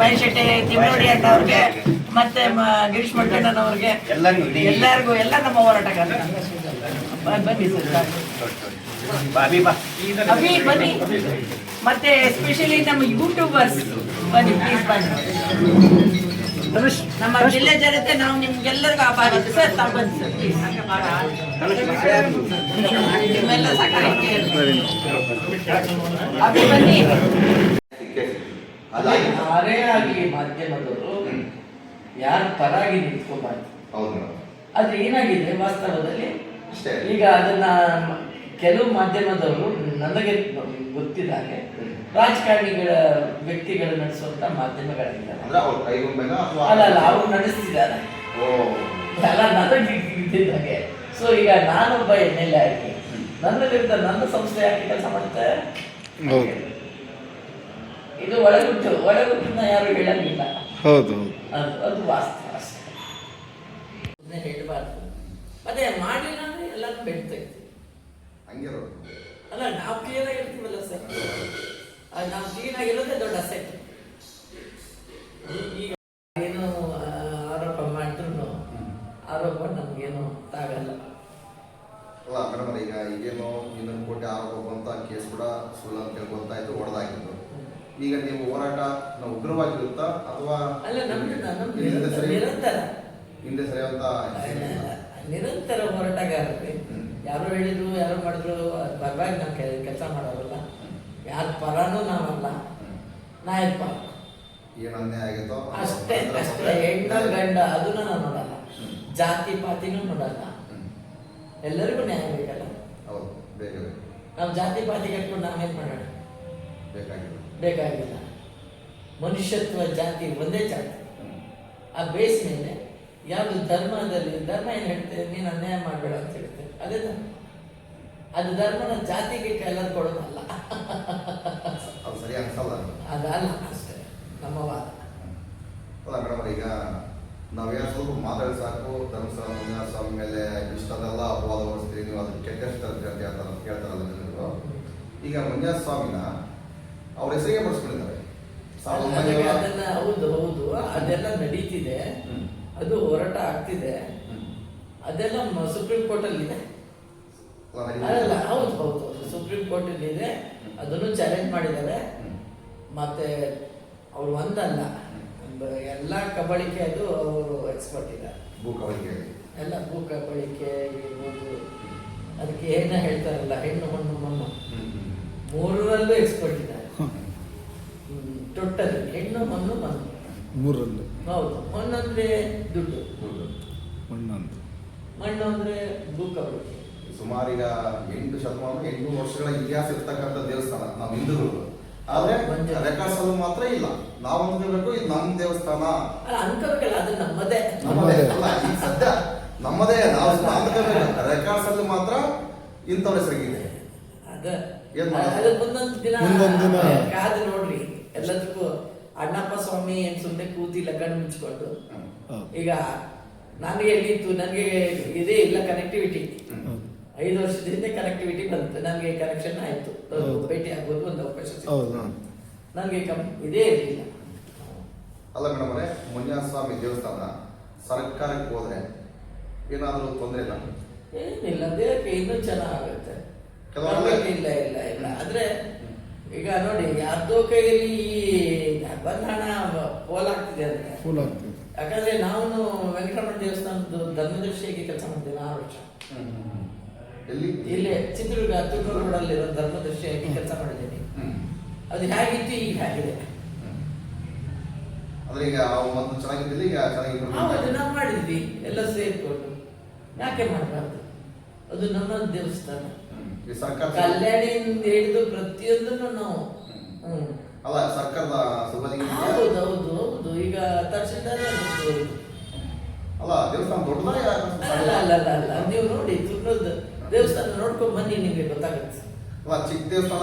ಮಹೇಶ್ ಶೆಟ್ಟಿ ತಿಮ್ಮನೋಡಿ ಅಣ್ಣವ್ರಿಗೆ ಮತ್ತೆ ಗಿರೀಶ್ ಮಟ್ಟಣ್ಣನವ್ರಿಗೆ ಎಲ್ಲರಿಗೂ ಎಲ್ಲ ನಮ್ಮ ಹೋರಾಟಗಾರರು ಬನ್ನಿ ಸರ್. ಅಭಿ ಬನ್ನಿ. ಮತ್ತೆ ಎಸ್ಪೆಷಲಿ ನಮ್ಮ ಯೂಟ್ಯೂಬರ್ಸ್ ಬನ್ನಿ ಪ್ಲೀಸ್ ಬನ್ನಿ. ನಮ್ಮ ಜಿಲ್ಲೆ ಜನತೆ ನಾವು ನಿಮ್ಗೆಲ್ಲರಿಗೂ ಆಭಾರಿ ಸರ್. ತಾವು ಬನ್ನಿ ಸರ್ ಪ್ಲೀಸ್. ನಿಮ್ಮೆಲ್ಲ ಸಹಕಾರ ಅಭಿ ಬನ್ನಿ. ಯಾರೇ ಆಗಲಿ ಮಾಧ್ಯಮದವರು ಯಾರ ಪರಾಗಿ ನಿಂತ್ಕೋಬಾರ್ದು. ಅದು ಏನಾಗಿದೆ ವಾಸ್ತವದಲ್ಲಿ ಈಗ ಅದನ್ನ ಕೆಲವು ಮಾಧ್ಯಮದವರು ನನಗೆ ಗೊತ್ತಿದ್ದಾಗೆ ರಾಜಕಾರಣಿಗಳ ವ್ಯಕ್ತಿಗಳು ನಡೆಸುವಂತ ಮಾಧ್ಯಮಗಳಿದ್ದಾರೆ. ಅಲ್ಲ ಅವ್ರು ನಡೆಸ್ತಿದ್ದಾರೆ ಅಲ್ಲ ನನಗೆ ಇದ್ದಿದ್ದಾಗೆ. ಸೊ ಈಗ ನಾನೊಬ್ಬ MLA ಆಗಿ ನನ್ನ ವಿರುದ್ಧ ನನ್ನ ಸಂಸ್ಥೆ ಯಾಕೆ ಕೆಲಸ ಮಾಡ್ತಾರೆ? ಇದು ಒಳಗುಟ್ಟನ್ನ ಯಾರು ಹೇಳಂಗಿಲ್ಲ. ಹೌದು, ಅದು ವಾಸ್ತವ ಅಷ್ಟೇ. ಹೇಳಬಾರ್ದು. ಮತ್ತೆ ಮಾಡಿಲ್ಲ ಅಂದ್ರೆ ಎಲ್ಲರೂ ಬೆಳ್ತಾ ಇರ್ತೀವಿ. ಅಲ್ಲ ನಾವು ಕ್ಲಿಯರ್ ಆಗಿರ್ತೀವಲ್ಲ ಸರ್. ನಾವು ಕ್ಲೀನ್ ಆಗಿರೋದೇ ದೊಡ್ಡ ಅಸೆಟ್. ಈಗ ಏನು ಆರೋಪ ಮಾಡಿದ್ರು ಆರೋಪ ನಮ್ಗೇನು ತಾಗಲ್ಲ. ಅಲ್ಲ ಮೇಡಮ್, ಈಗ ಈಗೇನೋ 200 ಕೋಟಿ ಆರೋಪ ಬಂತ, ಕೇಸ್ ಕೂಡ ಸುಳ್ಳು ಅಂತ ಗೊತ್ತಾಯ್ತು, ಹೊಡೆದಾಕಿದ್ರು. ಈಗ ನೀವು ಹೋರಾಟ ಉಗ್ರವಾಗಿರುತ್ತಾ ಅಥವಾ ಹಿಂದೆ ಸರಿಯುವಂತ ನಿರಂತರ ಹೋರಾಟಗಾರರಿಗೆ ಯಾರು ಹೇಳಿದ್ರು ಯಾರು ಮಾಡಿದ್ರು ಪರವಾಗಿ ನಾವು ಕೆಲಸ ಮಾಡೋರಲ್ಲ. ಯಾರ ಪರನೂ ನಾವಲ್ಲ, ನಾಯಪ್ಪ ಏನು ಅನ್ಯಾಯ ಆಗಿತ್ತೋ ಅಷ್ಟೇ ಅಷ್ಟೇ. ಹೆಣ್ಣ ಗಂಡ ಅದನ್ನ ನಾವು ನೋಡಲ್ಲ, ಜಾತಿ ಪಾತಿನೂ ನೋಡಲ್ಲ. ಎಲ್ಲರಿಗೂ ನ್ಯಾಯ ಬೇಕಲ್ಲ. ಹೌದು, ಬೇಕು. ನಾವು ಜಾತಿ ಪಾತಿ ಕಟ್ಕೊಂಡು ನಾವೇನ್ ಮಾಡೋಣ? ಬೇಕಾಗಿಲ್ಲ. ಮನುಷ್ಯತ್ವ ಜಾತಿ ಒಂದೇ ಜಾತಿ. ಆ ಬೇಸ್ ಮೇಲೆ ಯಾವುದು ಧರ್ಮದಲ್ಲಿ ಧರ್ಮ ಏನು ಹೇಳ್ತೇವೆ? ನೀನು ಅನ್ಯಾಯ ಮಾಡಬೇಡ ಅಂತ ಹೇಳ್ತೇವೆ, ಅದೇ ಧರ್ಮ. ಅದು ಧರ್ಮನ ಜಾತಿಗೆ ಕಲರ್ ಕೊಡೋದಲ್ಲ. ಸರಿ ಅನ್ಸಲ್ಲ, ಅದಲ್ಲ ಅಷ್ಟೇ ನಮ್ಮ ವಾದ. ಅಲ್ಲ ಮೇಡಮ್, ಈಗ ನಾವೇನು ಸ್ವಲ್ಪ ಮಾತಾಡಿ ಸಾಕು, ಧರ್ಮಸ್ಥಳ ಸ್ವಾಮಿ ಮೇಲೆ ಇಷ್ಟದೆಲ್ಲ ಅಪವಾದ ಹೊರಿಸ್ತೀವಿ, ನೀವು ಅದಕ್ಕೆ ಕೆಟ್ಟಷ್ಟು ಅಂತ ಹೇಳ್ತಾರಲ್ಲ ಜನರು. ಈಗ ಮಂಜುನಾಥ ಸ್ವಾಮಿನ ಅವ್ರ ಹೆಸರಿಗೆ ಬಳಸ್ಕೊಂಡಿದ್ದಾರೆ. ಅದನ್ನ ಹೌದು ಹೌದು ಅದೆಲ್ಲ ನಡೀತಿದೆ, ಅದು ಹೋರಾಟ ಆಗ್ತಿದೆ, ಅದೆಲ್ಲ ಸುಪ್ರೀಂ ಕೋರ್ಟ್ ಅಲ್ಲಿ ಇದೆ. ಅಲ್ಲ ಹೌದು ಹೌದು ಸುಪ್ರೀಂ ಕೋರ್ಟ್ ಅಲ್ಲಿ ಇದೆ. ಅದನ್ನು ಚಾಲೆಂಜ್ ಮಾಡಿದ್ದಾರೆ. ಮತ್ತೆ ಅವ್ರು ಒಂದಲ್ಲ ಎಲ್ಲ ಕಬಳಿಕೆ ಅದು ಅವರು ಎಕ್ಸ್ಪರ್ಟ್ ಇದ್ದಾರೆ. ಎಲ್ಲ ಭೂ ಕಬಳಿಕೆ ಇರ್ಬೋದು, ಅದಕ್ಕೆ ಏನ ಹೇಳ್ತಾರಲ್ಲ ಹೆಣ್ಣು ಮಣ್ಣು ಮಣ್ಣು ಮೂರರಲ್ಲೂ ಎಕ್ಸ್ಪರ್ಟ್ ಇದ್ದಾರೆ. ಟೋಟಲ್ ಹೆಣ್ಣು ಮಣ್ಣು ಮಣ್ಣು ಮೂರಲ್ಲೂ. ಹೌದು. ಮಣ್ಣಂದ್ರೆ ದುಡ್ಡು, ಮಣ್ಣು ಅಂದ್ರೆ ಭೂ ಕಬಳಿಕೆ. ಸುಮಾರು ಈಗ 8 ಶತಮಾನ 8 ವರ್ಷಗಳ ಇತಿಹಾಸ ಇರ್ತಕ್ಕಂಥ ದೇವಸ್ಥಾನ ನಮ್ಮ ಹಿಂದೂಗಳು. ಆದ್ರೆ ರೆಕಾರ್ಡ್ಸ್ ಅಲ್ಲಿ ಮಾತ್ರ ಇಲ್ಲ. ನಾವು ಅನ್ಕೋಬೇಕು ಇದು ನಮ್ಮ ದೇವಸ್ಥಾನ ಅನ್ಕೋಬೇಕಲ್ಲ, ಅದು ನಮ್ಮದೇ ಅಲ್ಲ. ಈಗ ಸದ್ಯ ನಮ್ಮದೇ ನಾವು ಅನ್ಕೋಬೇಕು. ರೆಕಾರ್ಡ್ಸ್ ಅಲ್ಲಿ ಮಾತ್ರ ಇಂಥವ್ರ ಹೆಸರಿಗಿದೆ. ಅದು ಮುಂದೊಂದು ದಿನ ಕಾದು ನೋಡ್ರಿ. ಎಲ್ಲದಕ್ಕೂ ಅಣ್ಣಪ್ಪ ಸ್ವಾಮಿ ಏನ್ ಸುಮ್ಮನೆ ಕೂತಿಲ್ಲ ಕಣ್ಣು ಮುಚ್ಕೊಂಡು. ಈಗ ನನಗೆ ಎಲ್ಲಿತ್ತು, ನನಗೆ ಇದೇ ಇಲ್ಲ ಕನೆಕ್ಟಿವಿಟಿ. 5 ವರ್ಷದ ಹಿಂದೆ ಕನೆಕ್ಟಿವಿಟಿ ಬಂತು, ನನಗೆ ಕನೆಕ್ಷನ್ ಆಯ್ತು, ಭೇಟಿ ಆಗ್ಬೋದು ಒಂದು ಅವಕಾಶ ಸಿಕ್ತು. ನನಗೆ ಇದೇ ಇರಲಿಲ್ಲ. ಅಲ್ಲ ಮೇಡಮ್ ಅವರೇ, ಮಂಜುನಾಥ ಸ್ವಾಮಿ ದೇವಸ್ಥಾನ ಸರ್ಕಾರಕ್ಕೆ ಹೋದ್ರೆ ಏನಾದರೂ ತೊಂದರೆ ಇಲ್ಲ? ಏನಿಲ್ಲ, ದೇಹಕ್ಕೆ ಇನ್ನೂ ಚೆನ್ನಾಗುತ್ತೆ. ಇಲ್ಲ ಇಲ್ಲ ಇಲ್ಲ. ಆದ್ರೆ ಈಗ ನೋಡಿ ಯಾರ್ದೋ ಕೈಯಲ್ಲಿ ಬಂದ ಹಣ ಪೋಲಾಗ್ತಿದೆ ಅಂದ್ರೆ, ಯಾಕಂದ್ರೆ ನಾವು ವೆಂಕಟರಮಣ ದೇವಸ್ಥಾನದ ಧರ್ಮದರ್ಶಿಯಾಗಿ ಕೆಲಸ ಮಾಡ್ತೇವೆ 6 ವರ್ಷ. ಇಲ್ಲಿ ಚಿತ್ರದುರ್ಗ ತುಮಕೂರು ರೋಡಲ್ಲಿರೋ ಧರ್ಮದರ್ಶಿಯಾಗಿ ಕೆಲಸ ಮಾಡಿದ್ದೀನಿ. ಅದು ಹೇಗಿತ್ತು ಈಗ ಹೇಗಿದೆ. ಹೌದು, ನಾವು ಮಾಡಿದ್ವಿ ಎಲ್ಲ ಸೇರ್ಕೊಂಡು. ಯಾಕೆ ಮಾಡಬಾರ್ದು? ಅದು ನಮ್ಮ ದೇವಸ್ಥಾನ. ಕಲ್ಯಾಣಿಯಿಂದ ಹಿಡಿದು ಪ್ರತಿಯೊಂದನ್ನು ನಾವು ಹೌದು ಹೌದು ಹೌದು. ಈಗ ತಹಶೀಲ್ದಾರ್ ಅಲ್ಲ ನೀವು ನೋಡಿ ತುರ್ನದ ದೇವಸ್ಥಾನ ನೋಡ್ಕೊಂಡ್ ಬನ್ನಿ, ನಿಮ್ಗೆ ಗೊತ್ತಾಗುತ್ತೆ. ಚಿಕ್ಕ ದೇವಸ್ಥಾನ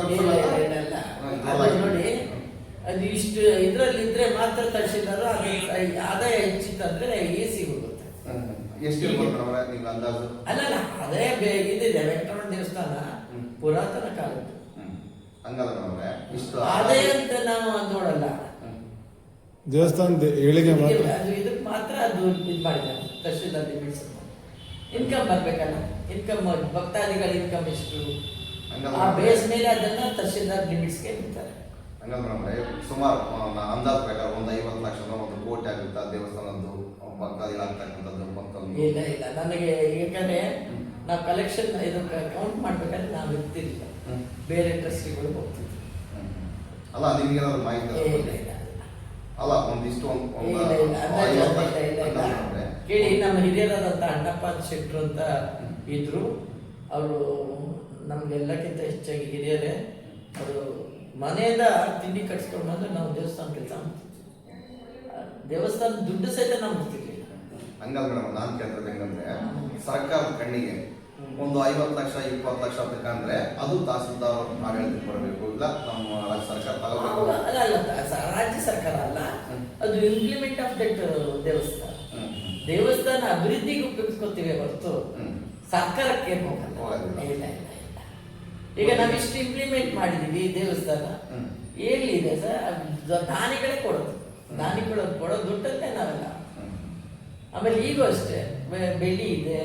ನೋಡಿ, ಅದು ಇಷ್ಟು ಇದ್ರಲ್ಲಿದ್ರೆ ಮಾತ್ರ ತಹಶೀಲ್ದಾರ್ ಆದಾಯ ಹೆಚ್ಚಿತ್ತಂದ್ರೆ AC ಹೋಗುತ್ತೆ. ಅಲ್ಲಲ್ಲ, ಅದೇ ಇದಿದೆ ವೆಂಕಟರಮಣ ದೇವಸ್ಥಾನ ಪುರಾತನ ಕಾಲದ್ದು. ಆದಾಯ ಅಂತ ನಾವು ನೋಡಲ್ಲ. ದೇವಸ್ಥಾನದ ಏಳಿಗೆ ಮಾತ್ರ ಅದು ಇದಕ್ಕೆ ಮಾತ್ರ ಅದು ಇದು ಮಾಡಿದ್ದಾರೆ ತಹಶೀಲ್ದಾರ್ ಲಿಮಿಟ್ಸ್. ಇನ್ಕಮ್ ಬರ್ಬೇಕಲ್ಲ, ಇನ್ಕಮ್ ಭಕ್ತಾದಿಗಳ ಇನ್ಕಮ್ ಎಷ್ಟು ಆ ಬೇಸ್ ಮೇಲೆ ಅದನ್ನ ತಹಶೀಲ್ದಾರ್ ಲಿಮಿಟ್ಸ್ಗೆ ಇಡ್ತಾರೆ. ಹಂಗಂದ್ರೆ ಸುಮಾರು ಅಂದಾಜು ಪ್ರಕಾರ ಒಂದು 50 ಲಕ್ಷ 1 ಕೋಟಿ ಆಗುತ್ತೆ ಆ ದೇವಸ್ಥಾನದ್ದು ಭಕ್ತಾದಿಗಳಾಗ್ತಕ್ಕಂಥದ್ದು ಭಕ್ತರು. ಇಲ್ಲ ಇಲ್ಲ, ನನಗೆ ಯಾಕಂದ್ರೆ ನಾವು ಕಲೆಕ್ಷನ್ ಇದು ಕೌಂಟ್ ಮಾಡ್ಬೇಕಾದ್ರೆ ನಾವು ಇರ್ತಿರ್ಲಿಲ್ಲ, ಬೇರೆ ಟ್ರಸ್ಟಿಗಳು ಹೋಗ್ತಿದ್ವಿ. ಅಲ್ಲ ನಿಮ್ಗೇನಾದ್ರು ಮಾಹಿತಿ ಇಲ್ಲ ಇಲ್ಲ ಅಲ್ಲ ಒಂದಿಷ್ಟು ಇಲ್ಲ ಇಲ್ಲ ಅಂದಾಜು ಕೇಳಿ. ನಮ್ಮ ಹಿರಿಯರಾದಂಥ ಅಣ್ಣಪ್ಪ ಶೆಟ್ರು ಅಂತ ಇದ್ರು, ಅವರು ನಮ್ಗೆಲ್ಲಕ್ಕಿಂತ ಹೆಚ್ಚಾಗಿ ಹಿರಿಯರೇ. ಅವರು ಮನೆಯಿಂದ ತಿಂಡಿ ಕಟ್ಸ್ಕೊಂಡು ಬಂದು ನಾವು ದೇವಸ್ಥಾನ ಕೆಲಸ ಮಾಡ್ತಿದ್ವಿ. ದೇವಸ್ಥಾನ ದುಡ್ಡು ಸಹಿತ ನಾವು ಮುಟ್ತಿರ್ಲಿಲ್ಲ. ಹಂಗಲ್ಲ ಮೇಡಮ್, ನಾನು ಕೇಳ್ತಿರೋದು ಹೆಂಗಂದ್ರೆ ಸರ್ಕಾರದ ಕಣ್ಣಿಗೆ ಒಂದು 50 ಲಕ್ಷ 20 ಲಕ್ಷ ಬೇಕಂದ್ರೆ ಅದು ತಹಸೀಲ್ದಾರ್ ಆಡಳಿತಕ್ಕೆ ಬರಬೇಕು, ಇಲ್ಲ ನಮ್ಮ ರಾಜ್ಯ ಸರ್ಕಾರ ತಗೋಬೇಕು. ಅಲ್ಲ ರಾಜ್ಯ ಸರ್ಕಾರ ಅಲ್ಲ, ಅದು ಇಂಪ್ಲಿಮೆಂಟ್ ಆಫ್ ದಟ್ ದೇವಸ್ಥಾನ. ದೇವಸ್ಥಾನ ಅಭಿವೃದ್ಧಿಗೆ ಉಪಯೋಗಿಸ್ಕೊತೀವಿ ಹೊರತು ಸರ್ಕಾರಕ್ಕೆ ಹೋಗಲ್ಲ. ಇಲ್ಲ ಇಲ್ಲ ಇಲ್ಲ. ಈಗ ನಾವಿಷ್ಟು ಇಂಪ್ಲಿಮೆಂಟ್ ಮಾಡಿದೀವಿ ದೇವಸ್ಥಾನ ಎಲ್ಲಿದೆ ಸರ್? ದಾನಿಗಳೇ ಕೊಡೋದು, ದಾನಿಗಳು ಕೊಡೋ ದುಡ್ಡಲ್ಲೇ ನಾವೆಲ್ಲ. ಆಮೇಲೆ ಈಗೂ ಅಷ್ಟೇ ಬೆಳ್ಳಿ ಇದೆ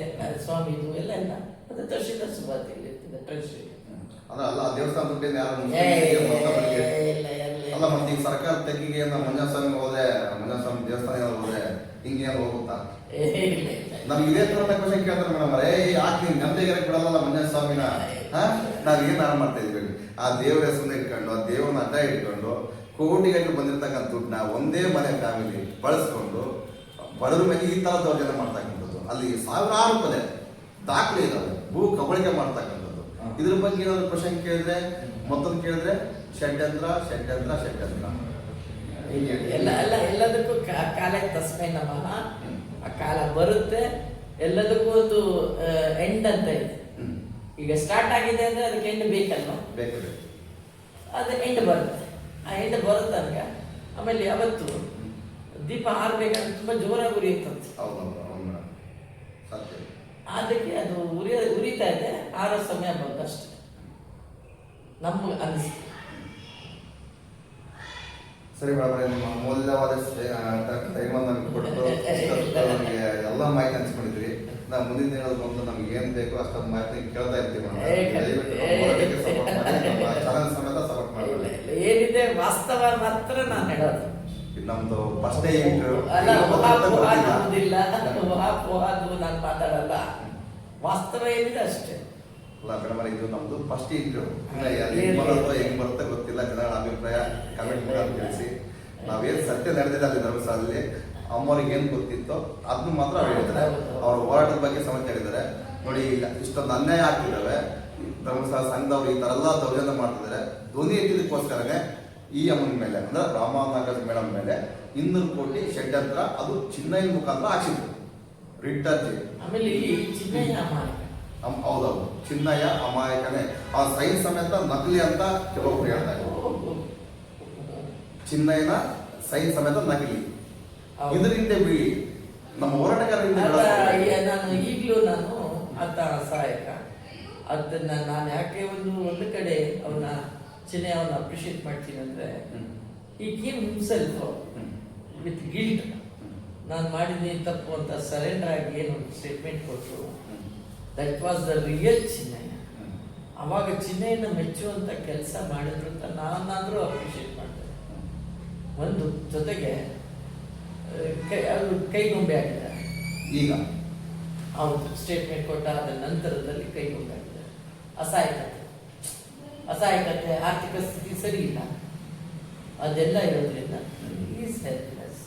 ಸ್ವಾಮಿದು ಎಲ್ಲ ಇಲ್ಲ, ಅದು ತಹಶೀಲ್ದಾರ್ ಸುಭಾತಿ ಇರ್ತದೆ ಟ್ರೆಷರಿ. ಅಲ್ಲ ದೇವಸ್ಥಾನ ದುಡ್ಡಿಂದ ಯಾರು ಅಲ್ಲ. ಮತ್ತೆ ಈಗ ಸರ್ಕಾರ ತೆಗಿಗೆ ಮಂಜಾಸ್ವಾಮಿ ಹೋದ್ರೆ, ಮಂಜಾಸ್ವಾಮಿ ದೇವಸ್ಥಾನ ಹೋದ್ರೆ ಹಿಂಗೆ ಏನು ಹೋಗುತ್ತಾ? ನಮ್ಗೆ ಇದೇ ತರ ಕ್ವಶನ್ ಕೇಳ್ತಾರೆ ಮೇಡಮ್, ಯಾಕೆ ನೀವು ನೆಮ್ಮದಿಗೆ ಬಿಡಲ್ಲ ಮಂಜಾಸ್ವಾಮಿನ? ನಾವ್ ಏನ್ ಆರಾಮ ಮಾಡ್ತಾ ಇದ್ವಿ? ಆ ದೇವರ ಹೆಸರನ್ನ ಇಟ್ಕೊಂಡು, ಆ ದೇವರನ್ನ ಅಡ್ಡ ಇಟ್ಕೊಂಡು ಕೋಟಿಗಟ್ಟಲೆ ಬಂದಿರ್ತಕ್ಕಂಥ ದುಡ್ಡನ್ನ ಒಂದೇ ಮನೆ ಫ್ಯಾಮಿಲಿ ಬಳಸ್ಕೊಂಡು ಬಡವ್ರ ಮೇಲೆ ಈ ತರ ದೌರ್ಜನ್ಯ ಮಾಡ್ತಕ್ಕಂಥದ್ದು. ಅಲ್ಲಿ ಸಾವಿರಾರು ರೂಪಾಯಿ ದಾಖಲೆ ಇದಾವೆ, ಭೂ ಕಬಳಿಕೆ ಮಾಡ್ತಕ್ಕಂಥದ್ದು. ಇದ್ರ ಬಗ್ಗೆ ಏನಾದ್ರು ಕ್ವಶನ್ ಕೇಳಿದ್ರೆ, ಮತ್ತೊಂದು ಕೇಳಿದ್ರೆ ಷಡ್ಯಂತ್ರ ಷಡ್ಯಂತ್ರ ಷಡ್ಯಂತ್ರ. ಎಲ್ಲ ಎಲ್ಲದಕ್ಕೂ ಕಾಲ ತಸ್ಮೈ ನಮಃ. ಆ ಕಾಲ ಬರುತ್ತೆ, ಎಲ್ಲದಕ್ಕೂ ಒಂದು ಎಂಡ್ ಅಂತ ಇದೆ. ಈಗ ಸ್ಟಾರ್ಟ್ ಆಗಿದೆ ಅಂದ್ರೆ ಅದಕ್ಕೆ ಎಂಡ್ ಬೇಕಲ್ವ? ಬೇಕು. ಅದು ಎಂಡ್ ಬರುತ್ತೆ. ಆ ಎಂಡ್ ಬರುತ್ತಂಗ ಆಮೇಲೆ ಯಾವತ್ತು ದೀಪ ಹಾರಬೇಕಂದ್ರೆ ತುಂಬಾ ಜೋರಾಗಿ ಉರಿಯುತ್ತಂತೆ. ಅದಕ್ಕೆ ಅದು ಉರಿತಾ ಇದೆ, ಆರೋ ಸಮಯ ಬಂದಷ್ಟೇ ನಮ್ಗೆ ಅನಿಸ್ತು. ಸರಿ ಮೇಡಮ್, ನಿಮ್ಮ ಅಮೂಲ್ಯವಾದ ಟೈಮನ್ನು ನಮಗೆ ಕೊಟ್ಟು ನಮಗೆ ಎಲ್ಲ ಮಾಹಿತಿ ಹಂಚ್ಕೊಂಡಿದ್ರಿ. ನಾವು ಮುಂದಿನ ದಿನಗಳು ಬಂದು ನಮ್ಗೆ ಏನ್ ಬೇಕು ಅಷ್ಟೊಂದು ಮಾಹಿತಿ ಕೇಳ್ತಾ ಇರ್ತೀವಿ. ಚಾನಲ್ ಸಮೇತ ಸಪೋರ್ಟ್ ಮಾಡಿ. ಏನಿದೆ ವಾಸ್ತವ ಮಾತ್ರ ನಾನು ಹೇಳೋದು. ನಮ್ದು ಫಸ್ಟ್ ಇಂಟರ್ವ್ಯೂ ನಾನು ಮಾತಾಡಲ್ಲ, ವಾಸ್ತವ ಏನಿದೆ ಅಷ್ಟೇ. ಅಲ್ಲ ಮೇಡಮ್, ಇದು ನಮ್ದು ಫಸ್ಟ್ ಇಂಟರ್ವ್ಯೂ. ಹೆಂಗ್ ಬರುತ್ತೆ ಗೊತ್ತಿಲ್ಲ, ಜನಗಳ ಅಭಿಪ್ರಾಯ ಕಮೆಂಟ್ ಮಾಡೋದು ತಿಳಿಸಿ. ನಾವೇನ್ ಸತ್ಯ ನಡೆದಿದೆ ಅಲ್ಲಿ ಧರ್ಮಸ್ಥಳದಲ್ಲಿ ಅಮ್ಮವ್ರಿಗೆ ಏನ್ ಗೊತ್ತಿತ್ತೋ ಅದನ್ನು ಮಾತ್ರ ಅವ್ರು ಹೇಳಿದ್ದಾರೆ. ಅವ್ರ ಹೋರಾಟದ ಬಗ್ಗೆ ಸಮಸ್ಯೆ ಹೇಳಿದ್ದಾರೆ. ನೋಡಿ, ಇಷ್ಟೊಂದು ಅನ್ಯಾಯ ಆಗ್ತಿದ್ದಾವೆ, ಧರ್ಮಸ್ಥಳ ಸಂಘದವ್ರು ಈ ತರ ಎಲ್ಲ ದೌರ್ಜನ್ಯ ಮಾಡ್ತಿದ್ದಾರೆ. ಧ್ವನಿ ಎತ್ತಿದಕ್ಕೋಸ್ಕರನೇ ಈ ಅಮ್ಮನ ಮೇಲೆ ಅಂದ್ರೆ ರಾಮನಾಗರ ಮೇಡಮ್ ಮೇಲೆ 200 ಕೋಟಿ ಷಡ್ಯಂತ್ರ, ಅದು ಚಿನ್ನೈನ ಮುಖಾಂತರ ಹಾಕ್ಸಿದ್ರು ರಿಟ್ ಅರ್ಜಿ. ಆಮೇಲೆ ಚಿನ್ನಯ್ಯ ಅಮಾಯಕ. ಹೌದೌದು, ಚಿನ್ನಯ್ಯ ಅಮಾಯಕನೇ. ಆ ಸೈನ್ ಸಮೇತ ನಕಲಿ ಅಂತ ಕೆಲವೊಬ್ರು ಹೇಳ್ತಾ ಇದ್ರು. ಚಿನ್ನಯ್ಯನ ಸೈನ್ ಸಮೇತ ನಕಲಿ. ಇದರಿಂದ ಬಿಡಿ ನಮ್ಮ ಹೋರಾಟಗಾರರಿಂದ ನಾನು ಈಗಲೂ ನಾನು ಆತ ಸಹಾಯಕ. ಅದನ್ನ ನಾನು ಯಾಕೆ ಒಂದು ಕಡೆ ಅವನ ಚಿನ್ನಯ್ಯ ಅವನ್ನ ಅಪ್ರಿಷಿಯೇಟ್ ಮಾಡ್ತೀನಿ ಅಂದ್ರೆ, ಈ ಕೇಮ್ ಹಿಮ್ಸೆಲ್ಫ್ ವಿತ್ ಗಿಲ್ಟ್. ನಾನು ಮಾಡಿದ್ದೀನಿ ತಪ್ಪು ಅಂತ ಸರೆಂಡರ್ ಆಗಿ ಏನು ಸ್ಟೇಟ್ಮೆಂಟ್ ಕೊಟ್ಟರು. That was the real Chinnaiah. ಅವಾಗ ಚಿನ್ನಯ್ಯನ ಮೆಚ್ಚುವಂತ ಕೆಲಸ ಮಾಡಿದ್ರು ಅಂತ ನಾನಾದ್ರೂ ಅಪ್ರಿಷಿಯೇಟ್ ಮಾಡ್ತೇನೆ. ಒಂದು ಜೊತೆಗೆ ಕೈಗೊಂಬೆ ಆಗಿದ್ದಾರೆ ಈಗ. ಹೌದು, ಸ್ಟೇಟ್ಮೆಂಟ್ ಕೊಟ್ಟಾದ ನಂತರದಲ್ಲಿ ಕೈಗೊಂಬೆ ಆಗಿದ್ದಾರೆ. ಅಸಹಾಯಕತೆ, ಆರ್ಥಿಕ ಸ್ಥಿತಿ ಸರಿ ಇಲ್ಲ, ಅದೆಲ್ಲ ಇರೋದ್ರಿಂದ ಈಸ್ ಹೆಲ್ಪ್ಲೆಸ್.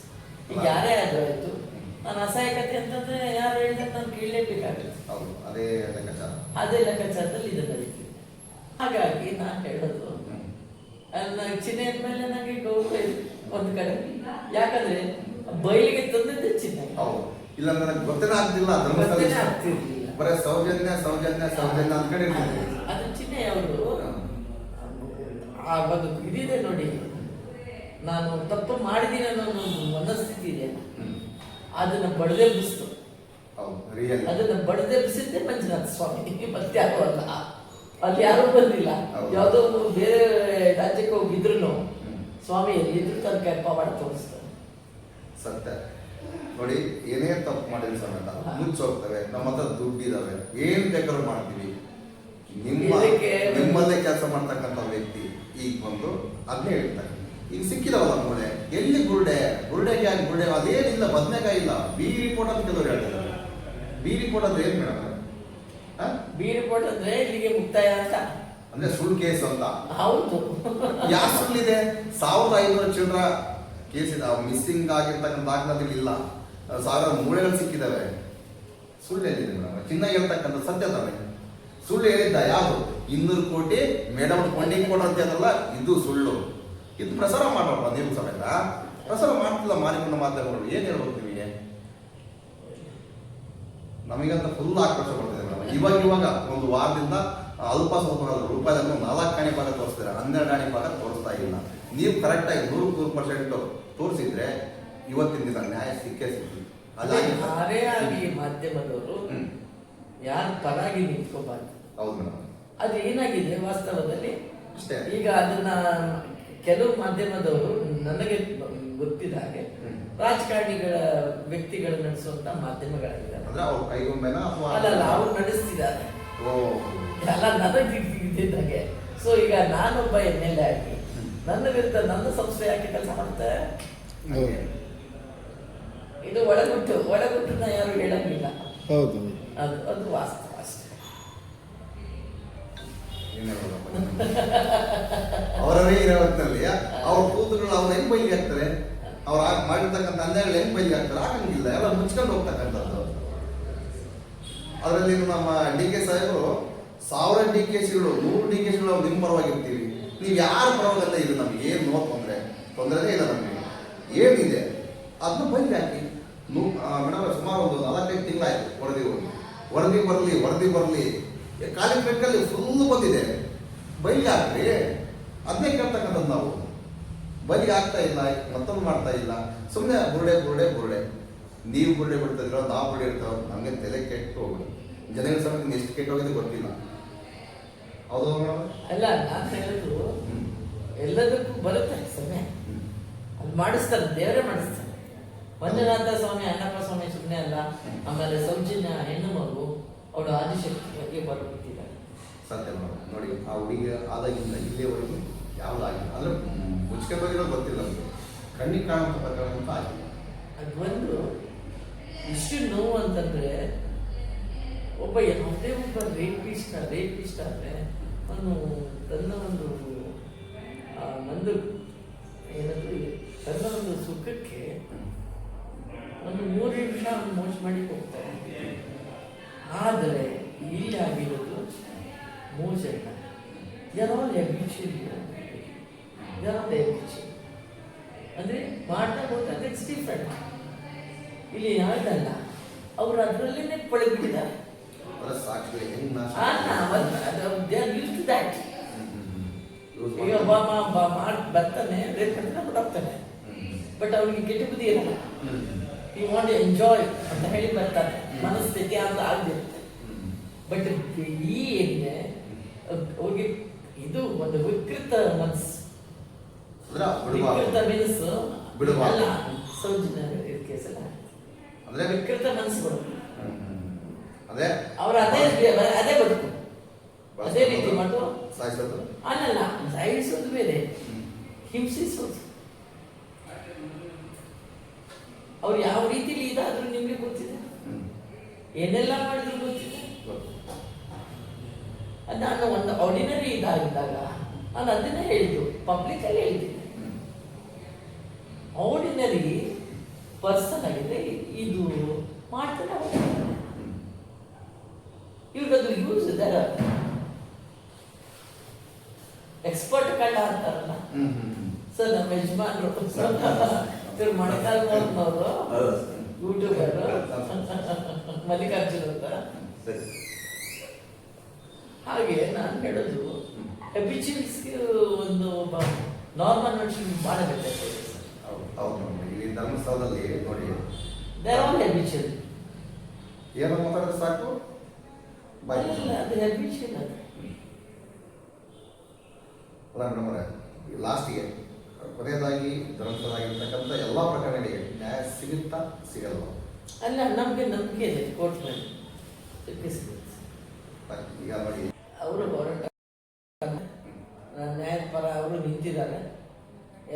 ಈಗ ಯಾರೇ ಆದ್ರೂ ಆಯ್ತು, ನಾನು ಅಸಹಾಯಕತೆ ಅಂತಂದ್ರೆ ಯಾರು ಹೇಳಿದ್ರೆ ನಾನು ಕೇಳಲೇಬೇಕಾಗುತ್ತೆ. ಅದೇ ಲೆಕ್ಕಾಚಾರದಲ್ಲಿ ಇದು ನಡೀತಿದೆ. ಹಾಗಾಗಿ ನಾನು ಹೇಳೋದು, ಚಿನ್ನಯ್ಯನ ಮೇಲೆ ನನಗೆ ಗೌರವ ಇದೆ ಒಂದು ಕಡೆ. ಯಾಕಂದ್ರೆ ಬಯಲಿಗೆ ತಂದದ್ದೇ ಚಿನ್ನಯ್ಯ. ಇಲ್ಲ ನನಗೆ ಗೊತ್ತೇನೆ ಆಗ್ತಿಲ್ಲ, ಆಗ್ತಿರ್ಲಿಲ್ಲ, ಬರೀ ಸೌಜನ್ಯ ಸೌಜನ್ಯ ಸೌಜನ್ಯ ಅನ್ಕೊಂಡಿರ್ತೀನಿ. ಅದು ಚಿನ್ನಯ್ಯ ಅವರು ಆ ಒಂದು ಇದಿದೆ ನೋಡಿ, ನಾನು ತಪ್ಪು ಮಾಡಿದ್ದೀನಿ ಅನ್ನೋ ಒಂದು ಮನಸ್ಥಿತಿ ಇದೆ, ಅದನ್ನ ಬಡದೆಬ್ಬಿಸ್ತು. ಅದನ್ನ ಬಡದೆಬ್ಬಿಸಿದ್ದೆ ಮಂಜುನಾಥ ಸ್ವಾಮಿ, ಮತ್ತೆ ಯಾರು ಅಲ್ಲ. ಅಲ್ಲಿ ಯಾರು ಬಂದಿಲ್ಲ. ಯಾವುದೋ ಬೇರೆ ರಾಜ್ಯಕ್ಕೆ ಹೋಗಿದ್ರು ಸ್ವಾಮಿ ಎಲ್ಲಿದ್ರು ತನ್ನ ಕೆಂಪ ಮಾಡಿ ತೋರಿಸ್ತಾರೆ. ಸತ್ಯ ನೋಡಿ, ಏನೇ ತಪ್ಪು ಮಾಡಿದ್ರೆ ಸಮೇತ ಮುಚ್ಚೋಗ್ತವೆ. ನಮ್ಮ ಹತ್ರ ದುಡ್ಡಿದಾವೆ, ಏನ್ ಬೇಕಾದ್ರೂ ಮಾಡ್ತೀವಿ. ನಿಮ್ಮಲ್ಲೇ ಕೆಲಸ ಮಾಡ್ತಕ್ಕಂಥ ವ್ಯಕ್ತಿ ಈಗ ಬಂದು ಅದನ್ನೇ ಹೇಳ್ತಾರೆ. ಈಗ ಸಿಕ್ಕಿದವಲ್ಲ ಮೂಳೆ, ಎಲ್ಲಿ ಬುರುಡೆಗೆ ಆಗಿ ಬುರುಡೆ ಅದೇನಿಲ್ಲ, ಬದನೆಕಾಯಿ ಇಲ್ಲ. ಬಿ ರಿಪೋರ್ಟ್ ಅಂತ ಕೆಲವರು ಹೇಳ್ತಿದ್ದಾರೆ. ಬಿ ರಿಪೋರ್ಟ್ ಅಂದ್ರೆ ಏನ್ ಮೇಡಮ್? ಬಿ ರಿಪೋರ್ಟ್ ಅಂದ್ರೆ ಇಲ್ಲಿಗೆ ಮುಕ್ತಾಯ ಅಂತ, ಅಂದ್ರೆ ಸುಳ್ಳು ಕೇಸ್ ಅಂತ. ಹೌದು. ಯಾವ ಸುಳ್ಳಿದೆ? 1500 ಚಿಲ್ಡ್ರ ಕೇಸ್ ಇದೆ, ಮಿಸ್ಸಿಂಗ್ ಆಗಿರ್ತಕ್ಕಂಥ ದಾಖಲಾತಿಗಳು ಇಲ್ಲ, 1000 ಮೂಳೆಗಳು ಸಿಕ್ಕಿದಾವೆ. ಸುಳ್ಳು ಹೇಳಿದೆ ಮೇಡಮ್. ಚಿನ್ನ ಹೇಳ್ತಕ್ಕಂಥ ಸತ್ಯ ತಾನೆ. ಸುಳ್ಳು ಹೇಳಿದ್ದ ಯಾವುದು? 200 ಕೋಟಿ ಮೇಡಮ್ ಫಂಡಿಂಗ್ ಕೊಡೋಂತಲ್ಲ, ಇದು ಸುಳ್ಳು. ಇದು ಪ್ರಸಾರ ಮಾಡೋಣ ನೀವು ಸಮೇತ. ಪ್ರಸಾರ ಮಾಡ್ತಿಲ್ಲ ಮಾರಿಕೊಂಡ ಮಾಧ್ಯಮಗಳು. ಏನ್ ಹೇಳ್ಬೇಕು ನಿಮಗೆ? ನಮಗಂತ ಫುಲ್ ಆಕ್ರೋಶ ಬರ್ತಿದೆ ಮೇಡಮ್. ಇವಾಗ ಒಂದು ವಾರದಿಂದ ಅಲ್ಪ ಸ್ವಲ್ಪ ರೂಪಾಯಿಯನ್ನು 4 ಆಣೆ ಭಾಗ ತೋರಿಸ್ತೀರ, 12 ಆಣೆ ಭಾಗ ತೋರಿಸ್ತಾ ಇಲ್ಲ. ನೀವು ಕರೆಕ್ಟಾಗಿ 100% ತೋರಿಸಿದ್ರೆ ಇವತ್ತಿನ ದಿನ ನ್ಯಾಯ ಸಿಕ್ಕೇ ಸಿಗ್ತೀವಿ. ಯಾರೇ ಆಗಲಿ ಮಾಧ್ಯಮದವರು ಯಾರು ಪರಾಗಿ ನಿಂತ್ಕೋಬಾರ್ದು. ಹೌದು ಮೇಡಮ್. ಅದು ಏನಾಗಿದೆ ವಾಸ್ತವದಲ್ಲಿ ಅಷ್ಟೇ. ಈಗ ಅದನ್ನ ಕೆಲವು ಮಾಧ್ಯಮದವರು ನನಗೆ ಗೊತ್ತಿದ ಹಾಗೆ ರಾಜಕಾರಣಿಗಳ ವ್ಯಕ್ತಿಗಳು ನಡೆಸುವಂತ ಮಾಧ್ಯಮಗಳಾಗಿದ್ದಾರೆ. ಅಂದ್ರೆ ಅವ್ರ ಕೈಗೊಂಬೆನ ಅಥವಾ ಅಲ್ಲ, ಅವ್ರು ನಡೆಸ್ತಿದ್ದಾರೆ. ಎಲ್ಲ ನನಗೆ ಇದ್ದಿದ್ದಾಗೆ. ಸೊ ಈಗ ನಾನೊಬ್ಬ MLA ಆಗಿ ನನ್ನ ವಿರುದ್ಧ ನನ್ನ ಸಂಸ್ಥೆ ಯಾಕೆ ಕೆಲಸ ಮಾಡ್ತಾರೆ? ಇದು ಒಳಗುಟ್ಟನ್ನ ಯಾರು ಹೇಳಂಗಿಲ್ಲ. ಹೌದು. ಅದು ವಾಸ್ತವ ಅಷ್ಟೇ. ಅವರವರೇ ಇರೋ ಹೊತ್ತಿನಲ್ಲಿ ಅವ್ರ ಕೂತುಗಳು ಅವ್ರು ಹೆಂಗ್ ಬೈಲಿಗೆ ಹಾಕ್ತಾರೆ? ಅವ್ರು ಮಾಡಿರ್ತಕ್ಕಂಥ ಅನ್ಯಾಯಗಳು ಹೆಂಗ್ ಬೈಲಿಗೆ ಹಾಕ್ತಾರೆ? ಆಗಂಗಿಲ್ಲ. ಎಲ್ಲ ಮುಚ್ಕೊಂಡು ಹೋಗ್ತಕ್ಕಂಥದ್ದು. ಅದರಲ್ಲಿ ನಮ್ಮ DK ಸಾಹೇಬರು 1000 DKಶಿಗಳು 100 DKಶಿಗಳು ನಾವು ನಿಮ್ಮ ಪರವಾಗಿರ್ತೀವಿ, ನೀವು ಯಾರ ಪರವಾಗಲ್ಲ. ಇದು ನಮ್ಗೆ ಏನು ತೊಂದರೆನೇ ಇಲ್ಲ. ನಮಗೆ ಏನಿದೆ ಅದನ್ನ ಬೈಲಿ ಹಾಕಿ. ಮೇಡಮ್ ಸುಮಾರು ಒಂದು 4-5 ತಿಂಗಳಾಯ್ತು ವರದಿ ಬರಲಿ ಖಾಲಿ ಬೆಕ್ಕಲ್ಲಿ ಫುಲ್ ಬಂದಿದೆ. ಬೈಲಿ ಹಾಕ್ರಿ, ಅದನ್ನೇ ಕೇಳ್ತಕ್ಕಂಥದ್ದು ನಾವು. ಬೈಲಿಗೆ ಆಗ್ತಾ ಇಲ್ಲ, ಮತ್ತೊಂದು ಮಾಡ್ತಾ ಇಲ್ಲ. ಸುಮ್ಮನೆ ಬುರುಡೆ. ನೀವು ಬುರುಡೆ ಬಿಡ್ತಿದ್ರೋ, ನಾವು ಬುರುಡೆ ಇರ್ತಾವ, ನಮಗೆ ತಲೆ ಕೆಟ್ಟು ಹೋಗ್ಬಿಡಿ. ಜನಗಳ ಸಮಯ ಎಷ್ಟು ಕೆಟ್ಟೋಗಿದೆ ಗೊತ್ತಿಲ್ಲ. ಹೌದು ಮೇಡಮ್? ಅಲ್ಲ, ನಾನು ಹೇಳೋದು ಎಲ್ಲದಕ್ಕೂ ಬರುತ್ತೆ ಸಮಯ. ಅದು ಮಾಡಿಸ್ತಾರೆ, ದೇವರೇ ಮಾಡಿಸ್ತಾರೆ. ಮಂಜುನಾಥ ಸ್ವಾಮಿ, ಅಣ್ಣಪ್ಪ ಸ್ವಾಮಿ ಸುಮ್ಮನೆ ಅಲ್ಲ. ಆಮೇಲೆ ಸೌಜನ್ಯ ಹೆಣ್ಣು ಮಗು, ಅವಳು ಆದಿಶಕ್ತಿಗೆ ಬರ್ಬಿಟ್ಟಿದ್ದಾರೆ. ಸತ್ಯ ಮೇಡಮ್. ನೋಡಿ, ಆ ಹುಡುಗಿ ಆದಾಗಿಂದ ಇಲ್ಲಿಯವರೆಗೂ ಯಾವುದಾಗಿಲ್ಲ. ಅಂದ್ರೆ ಮುಚ್ಕೊಂಡೋಗಿರೋದು ಗೊತ್ತಿಲ್ಲ ನಮಗೆ. ಕಣ್ಣಿಗೆ ಕಾಣುವಂಥ ಪ್ರಕಾರ ಅಂತ ಆಗಿಲ್ಲ. ಅದು ಒಂದು ಇಷ್ಟು ನೋವು ಅಂತಂದ್ರೆ, ಒಬ್ಬ ಯಾವುದೇ ಒಬ್ಬ ರೇಪಿಸ್ಟ್ ಆದರೆ ತನ್ನ ಒಂದು ಸುಖಕ್ಕೆ ಒಂದು 3 ನಿಮಿಷ ಮೋಸ ಮಾಡಿ ಹೋಗ್ತಾರೆ. ಆದರೆ ಇಲ್ಲಿ ಆಗಿರೋದು ಮೋಸಲ್ಲ. ಯಾರೋ ಅಂದ್ರೆ ಮಾಡ್ತಾ ಹೋದ್ರೆ ಇಟ್ಸ್ ಡಿಫ್ರೆಂಟ್. ಇಲ್ಲಿ ಯಾವ್ದಲ್ಲ, ಅವ್ರು ಅದರಲ್ಲೇ ಪಳಗ್ಬಿಟ್ಟಿದ್ದಾರೆ. ಈಗ ಬರ್ತಾನೆ, ಬಿಡೋಗ್ತಾನೆ. ಬಟ್ ಅವ್ರಿಗೆ ಕೆಟ್ಟ ಬುದ್ಧಿ ಇರಲ್ಲ. ಈ ವಾಂಟ್ ಎಂಜಾಯ್ ಅಂತ ಹೇಳಿ ಬರ್ತಾನೆ. ಮನಸ್ಥಿತಿ ಅಂತ ಆಗದಿರುತ್ತೆ. ಬಟ್ ಈ ಏನಿದೆ ಅವ್ರಿಗೆ ಇದು ಒಂದು ವಿಕೃತ ಮನಸ್ಸು. ವಿಕೃತ ಮನಸ್ಸು ಅಲ್ಲ, ಸೌಜನ್ಯ ಕೇಸಲ್ಲ. ವಿಕೃತ ಮನಸ್ಸುಗಳು ಅವ್ರ ಅದೇ ಬದುಕು, ಅದೇ ರೀತಿ ಮಾಡು. ಅಲ್ಲಲ್ಲ, ಸಾಯಿಸೋದು ಬೇರೆ, ಹಿಂಸಿಸೋದು. ಅವ್ರು ಯಾವ ರೀತಿಲಿ ಇದಾದ್ರೂ ನಿಮ್ಗೆ ಗೊತ್ತಿದೆ, ಏನೆಲ್ಲ ಮಾಡಿದ್ರು ಗೊತ್ತಿದೆ. ನಾನು ಒಂದು ಆರ್ಡಿನರಿ ಇದಾಗಿದ್ದಾಗ ನಾನು ಅದನ್ನೇ ಹೇಳಿದ್ದು, ಪಬ್ಲಿಕ್ ಅಲ್ಲಿ ಹೇಳ್ತೀನಿ. ಆರ್ಡಿನರಿ ಪರ್ಸನ್ ಆಗಿದೆ, ಇದು ಮಾಡ್ತಾನೆ ಹೋಗ್ತಾರೆ. ಇವ್ರಿಗದು ಯೂಸ್ ಇದರ ಎಕ್ಸ್ಪರ್ಟ್ ಕಳ್ಳ ಅಂತಾರಲ್ಲ ಸರ್, ನಮ್ಮ ಯಜಮಾನ್ರು ಮಣಕಾಲ್ ನೋಡ್ನವರು ಯೂಟ್ಯೂಬರ್ ಮಲ್ಲಿಕಾರ್ಜುನ್ ಅಂತ. ಹಾಗೆ ನಾನು ಹೇಳೋದು ಹ್ಯಾಬಿಚುಯಲ್ಸ್ಗೆ ಒಂದು ನಾರ್ಮಲ್ ಮನುಷ್ಯನಿಗೆ ಮಾಡಬೇಕು. ಇಲ್ಲಿ ಧರ್ಮಸ್ಥಳದಲ್ಲಿ ನೋಡಿ, ಹ್ಯಾಬಿಚುಯಲ್ ಏನೋ ಮಾತಾಡಿದ್ರೆ ಸಾಕು, ಅದು ಹ್ಯಾಬಿಚುಯಲ್. ಅಲ್ಲ ಮೇಡಮ್ ಅವರೇ, ಲಾಸ್ಟ್ಗೆ ಕೊನೆಯದಾಗಿ ಧರ್ಮಸ್ಥಳದಾಗಿರ್ತಕ್ಕಂಥ ಎಲ್ಲ ಪ್ರಕರಣಗಳಿಗೆ ನ್ಯಾಯ ಸಿಗುತ್ತಾ ಸಿಗಲ್ವಾ? ಅಲ್ಲ, ನಮಗೆ ನಂಬಿಕೆ ಇದೆ ಕೋರ್ಟ್ ಮೇಲೆ ಸಿಕ್ಕೇ ಸಿಗುತ್ತೆ. ಈಗ ನೋಡಿ ಅವರು ಹೋರಾಟ ನ್ಯಾಯದ ಪರ ಅವರು ನಿಂತಿದ್ದಾರೆ.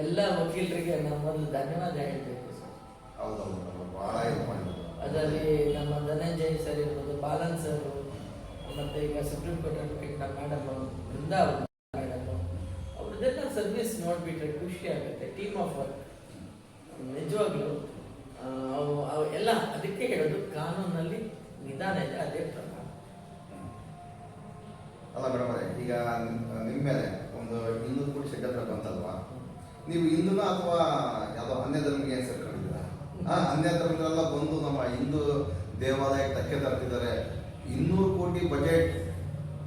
ಎಲ್ಲ ವಕೀಲರಿಗೆ ನಾವು ಮೊದಲು ಧನ್ಯವಾದ ಹೇಳಬೇಕು ಸರ್. ಹೌದೌದು, ಭಾಳ ಇದು ಮಾಡಿದ್ರು. ಅದರಲ್ಲಿ ನಮ್ಮ ಧನಂಜಯ್ ಸರ್ ಇರ್ಬೋದು, ಬಾಲನ್ ಸರ್, ಮತ್ತು ಈಗ ಸುಪ್ರೀಂ ಕೋರ್ಟ್ ಅಡ್ವೊಕೇಟ್ ನಮ್ಮ ಮೇಡಮ್ ಬೃಂದಾವನ್ ಮೇಡಮ್, ಅವ್ರದ್ದೆಲ್ಲ ಸರ್ವಿಸ್ ನೋಡಿಬಿಟ್ರೆ ಖುಷಿ ಆಗುತ್ತೆ. ಟೀಮ್ ಆಫ್ ವರ್ಕ್ ನಿಜವಾಗ್ಲೂ ಅವು ಎಲ್ಲ ಅದಕ್ಕೆ ಹೇಳೋದು, ಕಾನೂನಲ್ಲಿ ನಿಧಾನ ಇದೆ, ಅದೇ ಪ್ರಕಾರ. ಅಲ್ಲ ಮೇಡಮ್ ಅವರೇ, ಈಗ ನಿಮ್ಮ ಮೇಲೆ ಒಂದು ಹಿಂದೂ ಕೂಡ ಷಡ್ಯಂತ್ರ ಬಂತಲ್ವಾ? ನೀವು ಹಿಂದೂನ ಅಥವಾ ಯಾವುದೋ ಅನ್ಯ ಧರ್ಮಿಗೆ ಏನು ಸೇರ್ಕೊಂಡಿದ್ದೀರಾ? ಅನ್ಯ ಧರ್ಮದಲ್ಲ ಬಂದು ನಮ್ಮ ಹಿಂದೂ ದೇವಾಲಯಕ್ಕೆ ಧಕ್ಕೆ ತರ್ತಿದ್ದಾರೆ. 200 ಕೋಟಿ ಬಜೆಟ್,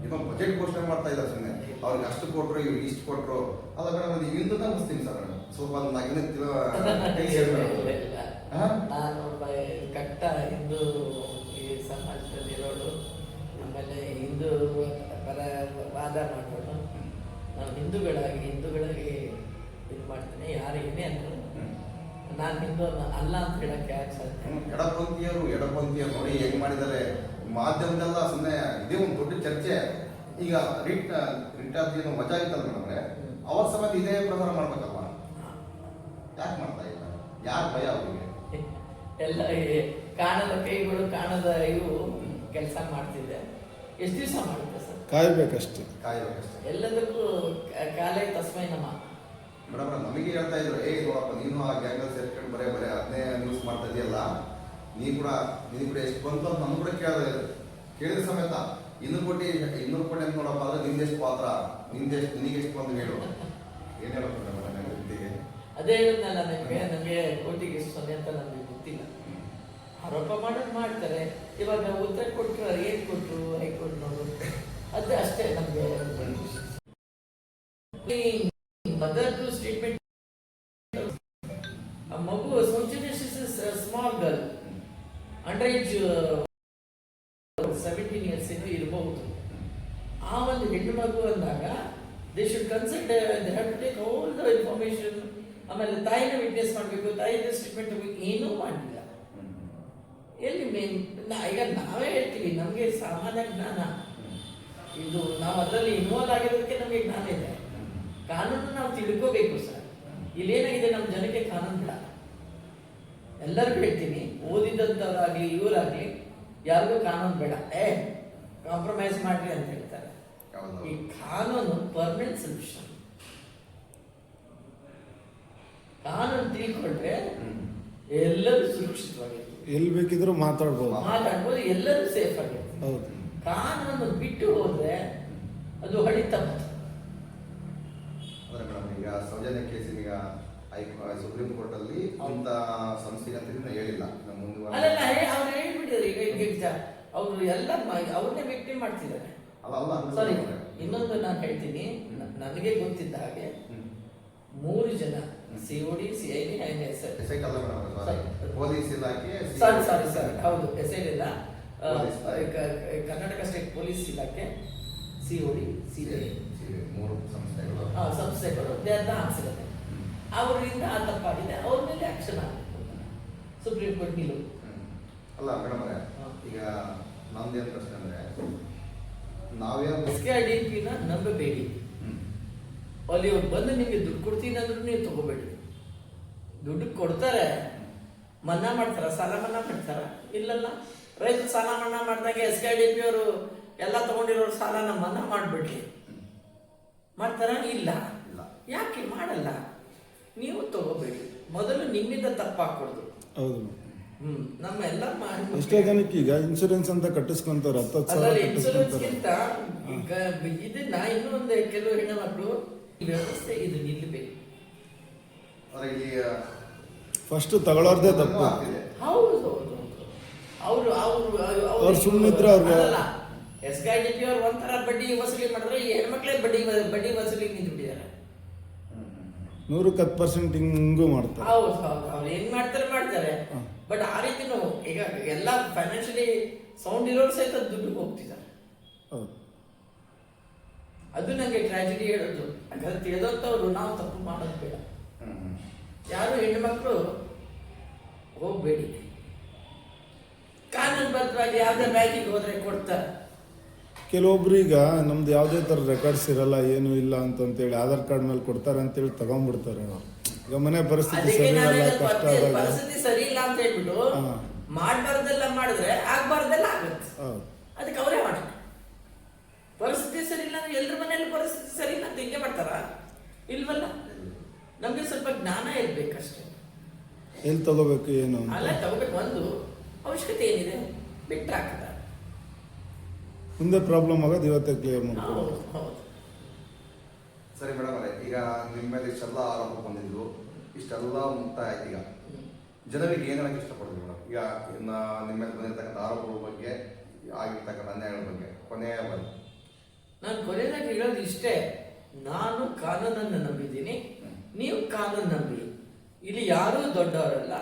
ಏನೋ ಬಜೆಟ್ ಘೋಷಣೆ ಮಾಡ್ತಾ ಇದ್ದಾರೆ. ಸುಮ್ಮನೆ ಅವ್ರಿಗೆ ಅಷ್ಟು ಕೊಟ್ಟರು, ಇವ್ರಿಗೆ ಇಷ್ಟು ಕೊಟ್ಟರು. ಅಲ್ಲ ಮೇಡಮ್, ನೀವು ಹಿಂದೂನ ಮುಸ್ಲಿಮ್ ಸರ್? ಮೇಡಮ್ ಸ್ವಲ್ಪ ನಾನು ಒಬ್ಬ ಕಟ್ಟ ಹಿಂದೂ ಈ ಸಮಾಜದಲ್ಲಿ ಇರೋದು, ಆಮೇಲೆ ಹಿಂದೂ ಪರ ವಾದ ಮಾಡೋದು. ನಾವು ಹಿಂದೂಗಳಿಗೆ ಇದು ಮಾಡ್ತೀನಿ. ಯಾರು ಏನೇ ಅಂದರು ನಾನು ಹಿಂದೂ ಅಲ್ಲ ಅಂತ ಹೇಳಕ್ಕೆ ಯಾಕೆ ಸಾಧ್ಯ? ಎಡಪಂಥೀಯರು ನೋಡಿ ಹೆಂಗ್ ಮಾಡಿದ್ದಾರೆ. ಮಾಧ್ಯಮದೆಲ್ಲ ಸುಮ್ಮನೆ ಇದೇ ಒಂದು ದೊಡ್ಡ ಚರ್ಚೆ. ಈಗ ರಿಟ್ ಅರ್ಜಿಯನ್ನು ವಜಾ ಆಗಿತ್ತಲ್ಲ ಮೇಡಮ್ರೆ, ಅವ್ರ ಸಮೇತ ಇದೇ ಪ್ರಚಾರ ಮಾಡ್ಬೇಕಲ್ವಾ? ಯಾಕೆ ಮಾಡ್ತಾ ಇಲ್ಲ? ಯಾರು ಭಯ ಅವರಿಗೆ? ಎಲ್ಲ ಕಾಣದ ಕೈಗಳು, ಕಾಣದ ಇವು ಕೆಲಸ ಮಾಡ್ತಿದ್ದೆ. ಎಷ್ಟು ದಿವಸ ಮಾಡುತ್ತೆ ಸರ್? ಕಾಯ್ಬೇಕಷ್ಟೇ. ಎಲ್ಲದಕ್ಕೂ ಕಾಲೇ ತಸ್ಮೈ ನಮ. ಮೇಡಮ್ ನಮಗೆ ಹೇಳ್ತಾ ಇದ್ರು, ನೋಡಪ್ಪ ನೀನು ಆ ಗ್ಯಾಂಗಲ್ಲಿ ಸೇರ್ಕೊಂಡು ಬರೇ ಅದನ್ನೇ ನ್ಯೂಸ್ ಮಾಡ್ತಾ ಇದೆಯಲ್ಲ, ನೀನು ಕೂಡ ಎಷ್ಟು ಬಂತು ಅಂತ ನಮ್ಗೆ ಕೂಡ ಕೇಳಿದ ಸಮೇತ 200 ಕೋಟಿ ಅಂತ ನೋಡಪ್ಪ ಅಂದ್ರೆ ನಿಂದೆಷ್ಟು ಪಾತ್ರ, ನಿನಗೆಷ್ಟು ಬಂದು ಹೇಳು. ಏನು ಹೇಳಪ್ಪ ಮೇಡಮ್ ವ್ಯಕ್ತಿಗೆ? ಅದೇ ಹೇಳಿದ್ನಲ್ಲ, ನಮಗೆ ಕೋಟಿಗೆ ಎಷ್ಟು ಸೊನ್ನೆ ಅಂತ ನಮಗೆ ಗೊತ್ತಿಲ್ಲ. ಆರೋಪ ಮಾಡೋದು ಮಾಡ್ತಾರೆ. ಇವಾಗ ಉತ್ತರ ಕೊಟ್ಟರು, ಏನು ಕೊಟ್ಟರು ಹೈಕೋರ್ಟ್ ನೋಡು, ಅದೇ ಅಷ್ಟೇ ನಮಗೆ. ಮದರ್ದು ಸ್ಟೇಟ್ಮೆಂಟ್, ಆ ಮಗು small girl, under age 17 years ಇರಬಹುದು. ಆ ಒಂದು ಹೆಣ್ಣು ಮಗು ಅಂದಾಗ they should consult, they have to take all the information. ಆಮೇಲೆ ತಾಯಿನ ವಿಟ್ನೆಸ್ ಮಾಡಬೇಕು, ತಾಯಿನ ಸ್ಟೇಟ್ಮೆಂಟ್ ಆಗಬೇಕು. ಏನೂ ಮಾಡಲಿಲ್ಲ. ಎಲ್ಲಿ ಮೇನ್ ಈಗ ನಾವೇ ಹೇಳ್ತೀವಿ, ನಮಗೆ ಸಾಮಾನ್ಯ ಜ್ಞಾನ ಇದು, ನಾವು ಅದರಲ್ಲಿ ಇನ್ವಾಲ್ವ್ ಆಗಿರೋದಕ್ಕೆ ನಮಗೆ ಜ್ಞಾನ ಇದೆ. ಕಾನೂನು ನಾವು ತಿಳ್ಕೋಬೇಕು ಸರ್. ಇಲ್ಲೇನಾಗಿದೆ, ನಮ್ಮ ಜನಕ್ಕೆ ಕಾನೂನು ಬೇಡ. ಎಲ್ಲರಿಗೂ ಹೇಳ್ತೀನಿ, ಓದಿದಂಥವ್ರಾಗಲಿ ಇವರಾಗಲಿ ಯಾರಿಗೂ ಕಾನೂನು ಬೇಡ. ಕಾಂಪ್ರಮೈಸ್ ಮಾಡ್ರಿ ಅಂತ ಹೇಳ್ತಾರೆ. ಈ ಕಾನೂನು ಪರ್ಮನೆಂಟ್ ಸೊಲ್ಯೂಷನ್. ಕಾನೂನು ತಿಳ್ಕೊಂಡ್ರೆ ಎಲ್ಲರೂ ಸುರಕ್ಷಿತವಾಗಿರ್ತಾರೆ, ಎಲ್ಲಿ ಬೇಕಿದ್ರು ಮಾತಾಡ್ಬೋದು, ಎಲ್ಲರೂ ಸೇಫ್ ಆಗಿರ್ತಾರೆ. ಕಾನೂನು ಬಿಟ್ಟು ಹೋದ್ರೆ ಅದು ಹಳಿತಪ್ಪ. ಅಂದ್ರೆ ಮೇಡಮ್, ಈಗ ಸೌಜನ್ಯ ಕೇಸಿನ ಈಗ ಸುಪ್ರೀಂ ಕೋರ್ಟ್ ಅಲ್ಲಿ ಅಂತ ಸಂಸ್ಥೆಗೆ ಅಂತ ಹೇಳಿಲ್ಲ. ಅಲ್ಲ, ಅವ್ರು ಹೇಳ್ಬಿಟ್ಟಿದ್ದಾರೆ. ಈಗ ಅವರು ಎಲ್ಲ ಅವ್ರನ್ನೇ ವ್ಯಕ್ತಿ ಮಾಡ್ತಿದ್ದಾರೆ. ಸಾರಿ, ಇನ್ನೊಂದು ನಾನು ಹೇಳ್ತೀನಿ. ನನಗೆ ಗೊತ್ತಿದ್ದ ಹಾಗೆ 3 ಜನ COD, CID and SI. Police ಇಲಾಖೆ, ಸಾರಿ ಹೌದು, SI ಇಲ್ಲ, ಕರ್ನಾಟಕ ಸ್ಟೇಟ್ ಪೊಲೀಸ್ ಇಲಾಖೆ, COD, CID 3 ಸಂಸ್ಥೆಗಳು ಸಿಗುತ್ತೆ. ಅವರಿಂದ ಆ ತಪ್ಪಾಗಿದೆ, ಅವ್ರ ಮೇಲೆ ಆಕ್ಷನ್ ಆಗಬೇಕು. ಸುಪ್ರೀಂ ಕೋರ್ಟ್ ನಿಲುವು. ಅಲ್ಲ ಮೇಡಮ್, ಈಗ ನಮ್ದೇನು ಪ್ರಶ್ನೆ ಅಂದ್ರೆ, ನಾವೇನು SKIDP ನಂಬಬೇಡಿ. ಅಲ್ಲಿ ಅವ್ರು ಬಂದು ನಿಮಗೆ ದುಡ್ಡು ಕೊಡ್ತೀನಿ ಅಂದ್ರೂ ನೀವು ತಗೋಬೇಡಿ. ದುಡ್ಡು ಕೊಡ್ತಾರೆ, ಮನ್ನಾ ಮಾಡ್ತಾರ, ಸಾಲ ಮನ್ನಾ ಮಾಡ್ತಾರ. ಇಲ್ಲಲ್ಲ, ರೈತರು ಸಾಲ ಮನ್ನಾ ಮಾಡಿದಾಗ SKIDP ಅವರು ಎಲ್ಲ ತಗೊಂಡಿರೋರು ಸಾಲನ ಮನ್ನಾ ಮಾಡಿಬಿಡ್ಲಿ ಮಾಡ್ತಾರ? ಇಲ್ಲ. ಯಾಕೆ ಮಾಡಲ್ಲ? ನೀವು ತಗೋಬೇಡಿ. ಮೊದಲು ನಿಮ್ಮಿಂದ ತಪ್ಪಾಕೊಡ್ದು. ಹೌದು. ನಮ್ಮೆಲ್ಲ ಎಷ್ಟೋ ಜನಕ್ಕೆ ಈಗ ಇನ್ಶೂರೆನ್ಸ್ ಅಂತ ಕಟ್ಟಿಸ್ಕೊಂತಾರೆ, 10,000 ಇನ್ಶೂರೆನ್ಸ್ಗಿಂತ ಈಗ ಇದನ್ನ ಇನ್ನೂ ಒಂದು ಕೆಲವು ಹೆಣ್ಣುಮಕ್ಕಳು ವ್ಯವಸ್ಥೆ ಇದು ನಿಲ್ಲಬೇಕು. ಫಸ್ಟ್ ತಗೊಳ್ಳೋರ್ದೇ ತಪ್ಪು. ಹೌದು, ಅವ್ರು ಸುಮ್ಮನಿದ್ರೆ ಅವ್ರಿಗೆ SKIDP ಅವ್ರು ಒಂಥರ ಬಡ್ಡಿ ವಸೂಲಿ ಮಾಡಿದ್ರೆ, ಈ ಹೆಣ್ಮಕ್ಳೇ ಬಡ್ಡಿ ವಸೂಲಿ ನಿಂತುಬಿಟ್ಟಿದ್ದಾರೆ. 100% ಹಿಂಗೂ ಮಾಡ್ತಾರೆ. ಹೌದು, ಅವ್ರು ಹೆಂಗ್ ಮಾಡ್ತಾರೆ. ಬಟ್ ಆ ರೀತಿನೂ ಈಗ ಎಲ್ಲ ಫೈನಾನ್ಷಿಯಲಿ ಸೌಂಡ್ ಇರೋರು ಸಹಿತ ದುಡ್ಡು ಹೋಗ್ತಿದ್ದಾರೆ. ಅದು ನನಗೆ ಟ್ರಾಜಿಡಿ ಹೇಳೋದು. ಹಾಗಾದ್ರೆ ತಿಳಿದಂಥವ್ರು ನಾವು ತಪ್ಪು ಮಾಡೋದು ಬೇಡ. ಯಾರು ಹೆಣ್ಣು ಮಕ್ಕಳು ಹೋಗ್ಬೇಡಿ. ಕಾನೂನುಬದ್ಧವಾಗಿ ಯಾವುದೇ ಬ್ಯಾಂಕಿಗೆ ಹೋದ್ರೆ ಕೊಡ್ತಾರೆ. ಕೆಲವೊಬ್ರೀಗ ನಮ್ದು ಯಾವುದೇ ಥರ ರೆಕಾರ್ಡ್ಸ್ ಇರಲ್ಲ, ಏನೂ ಇಲ್ಲ ಅಂತಂತೇಳಿ ಆಧಾರ್ ಕಾರ್ಡ್ ಮೇಲೆ ಕೊಡ್ತಾರೆ ಅಂತೇಳಿ ತಗೊಂಡ್ಬಿಡ್ತಾರೆ. ಈಗ ಮನೆ ಪರಿಸ್ಥಿತಿ ಅದಕ್ಕೆ ಸರಿ ನಾನು ಇರಲ್ಲ, ಕಷ್ಟ ಆದಾಗ. ಪರಿಸ್ಥಿತಿ ಸರಿ ಇಲ್ಲ ಅಂತ ಹೇಳ್ಬಿಟ್ಟು ಹಾ. ಮಾಡ್ಬಾರ್ದೆಲ್ಲ ಮಾಡಿದ್ರೆ ಆಗ್ಬಾರ್ದೆಲ್ಲ ಆಗುತ್ತೆ. ಹೌದು. ಅದಕ್ಕೆ ಅವರೇ ಮಾಡಿ. ಪರಿಸ್ಥಿತಿ ಸರಿ ಇಲ್ಲ ಅಂದ್ರೆ ಎಲ್ರ ಮನೆಯಲ್ಲಿ ಪರಿಸ್ಥಿತಿ ಸರಿ ಇಲ್ಲ ಅಂತ ಹಿಂಗೆ ಮಾಡ್ತಾರ? ಇಲ್ವಲ್ಲ. ನಮ್ಗೆ ಸ್ವಲ್ಪ ಜ್ಞಾನ ಇರ್ಬೇಕಷ್ಟೇ. ಎಲ್ಲಿ ತಗೋಬೇಕು ಏನು ಅಂತ. ಅಲ್ಲ ತಗೋಬೇಕು, ಒಂದು ಅವಶ್ಯಕತೆ ಏನಿದೆ ಬಿಟ್ಟು ಹಾಕದ. ಮುಂದೆ ಪ್ರಾಬ್ಲಮ್ ಆಗೋದು ಇವತ್ತೇ ಕ್ಲಿಯರ್ ಮಾಡ್ಕೊಳ್ಳೋದು. ಹೌದು ಹೌದು. ಸರಿ ಮೇಡಮ್ ಅವರೇ, ಈಗ ನಿಮ್ಮ ಮೇಲೆ ಇಷ್ಟೆಲ್ಲ ಆರೋಪ ಬಂದಿದ್ರು, ಇಷ್ಟೆಲ್ಲ ಮುಕ್ತಾಯ ಆಯ್ತು. ಈಗ ಜನರಿಗೆ ಏನು ಹೇಳಕ್ಕೆ ಇಷ್ಟಪಡ್ತೀವಿ ಮೇಡಮ್? ಈಗ ಇನ್ನು ನಿಮ್ಮ ಮೇಲೆ ಬಂದಿರ್ತಕ್ಕಂಥ ಆರೋಪಗಳ ಬಗ್ಗೆ, ಆಗಿರ್ತಕ್ಕಂಥ ಅನ್ಯಾಯಗಳ ಬಗ್ಗೆ ಕೊನೆಯ ಬಂದು ನಾನು ಕೊನೆಯದಾಗಿ ಹೇಳೋದು ಇಷ್ಟೇ, ನಾನು ಕಾನೂನನ್ನು ನಂಬಿದ್ದೀನಿ, ನೀವು ಕಾನೂನು ನಂಬಿ. ಇಲ್ಲಿ ಯಾರೂ ದೊಡ್ಡವರಲ್ಲ,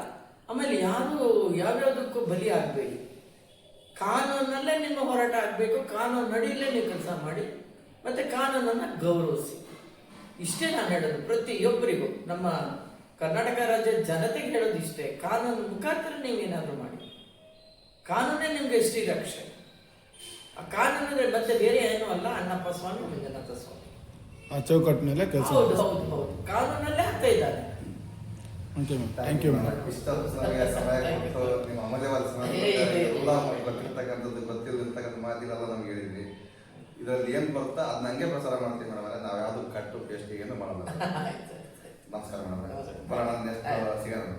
ಆಮೇಲೆ ಯಾರು ಯಾವ್ಯಾವುದಕ್ಕೂ ಬಲಿ ಆಗಬೇಡಿ. ಕಾನೂನಲ್ಲೇ ನಿಮ್ಮ ಹೋರಾಟ ಆಗಬೇಕು, ಕಾನೂನು ನಡಿಯಲ್ಲೇ ನೀವು ಕೆಲಸ ಮಾಡಿ, ಮತ್ತು ಕಾನೂನನ್ನು ಗೌರವಿಸಿ. ಇಷ್ಟೇ ನಾನು ಹೇಳೋದು ಪ್ರತಿಯೊಬ್ಬರಿಗೂ, ನಮ್ಮ ಕರ್ನಾಟಕ ರಾಜ್ಯದ ಜನತೆಗೆ ಹೇಳೋದು ಇಷ್ಟೇ. ಕಾನೂನು ಮುಖಾಂತರ ನೀವೇನಾದರೂ ಮಾಡಿ, ಕಾನೂನೇ ನಿಮಗೆ ಶ್ರೀರಕ್ಷೆ. ಆ ಕಾನೂನಿಗೆ ಮತ್ತೆ ಬೇರೆ ಏನೂ ಅಲ್ಲ, ಅಣ್ಣಪ್ಪ ಸ್ವಾಮಿ ಮಂಜುನಾಥ ಸ್ವಾಮಿ. ಆ ಚೌಕಟ್ಟಿನಲ್ಲೇ ಕೆಲಸ. ಹೌದು ಹೌದು ಹೌದು, ಕಾನೂನಲ್ಲೇ ಆಗ್ತಾ ಇದ್ದಾರೆ. Okay ma'am, thank you madam. ಇಷ್ಟೊಂದು ಸಮಯ ಕೊಟ್ಟು ನಿಮ್ಮ ಅಮೂಲ್ಯವಾದ ಸಮಯ ಎಲ್ಲ ಗೊತ್ತಿರ್ತಕ್ಕಂಥದ್ದು, ಗೊತ್ತಿರತಕ್ಕಂಥ ಮಾತಿನೆಲ್ಲ ನಮ್ಗೆ ಹೇಳಿದ್ವಿ. ಇದರಲ್ಲಿ ಏನು ಬರುತ್ತಾ ಅದನ್ನ ಹಂಗೆ ಪ್ರಸಾರ ಮಾಡ್ತೀವಿ ಮೇಡಮ್. ನಾವು ಯಾವುದು ಕಟ್ಟು ಪೇಸ್ಟ್ ಏನು ಮಾಡಲ್ಲ. ಆಯ್ತು. ನಮಸ್ಕಾರ ಮೇಡಮ್. ಬರೋಣ, ನೆಕ್ಸ್ಟ್ ಸಿಗೋಣ.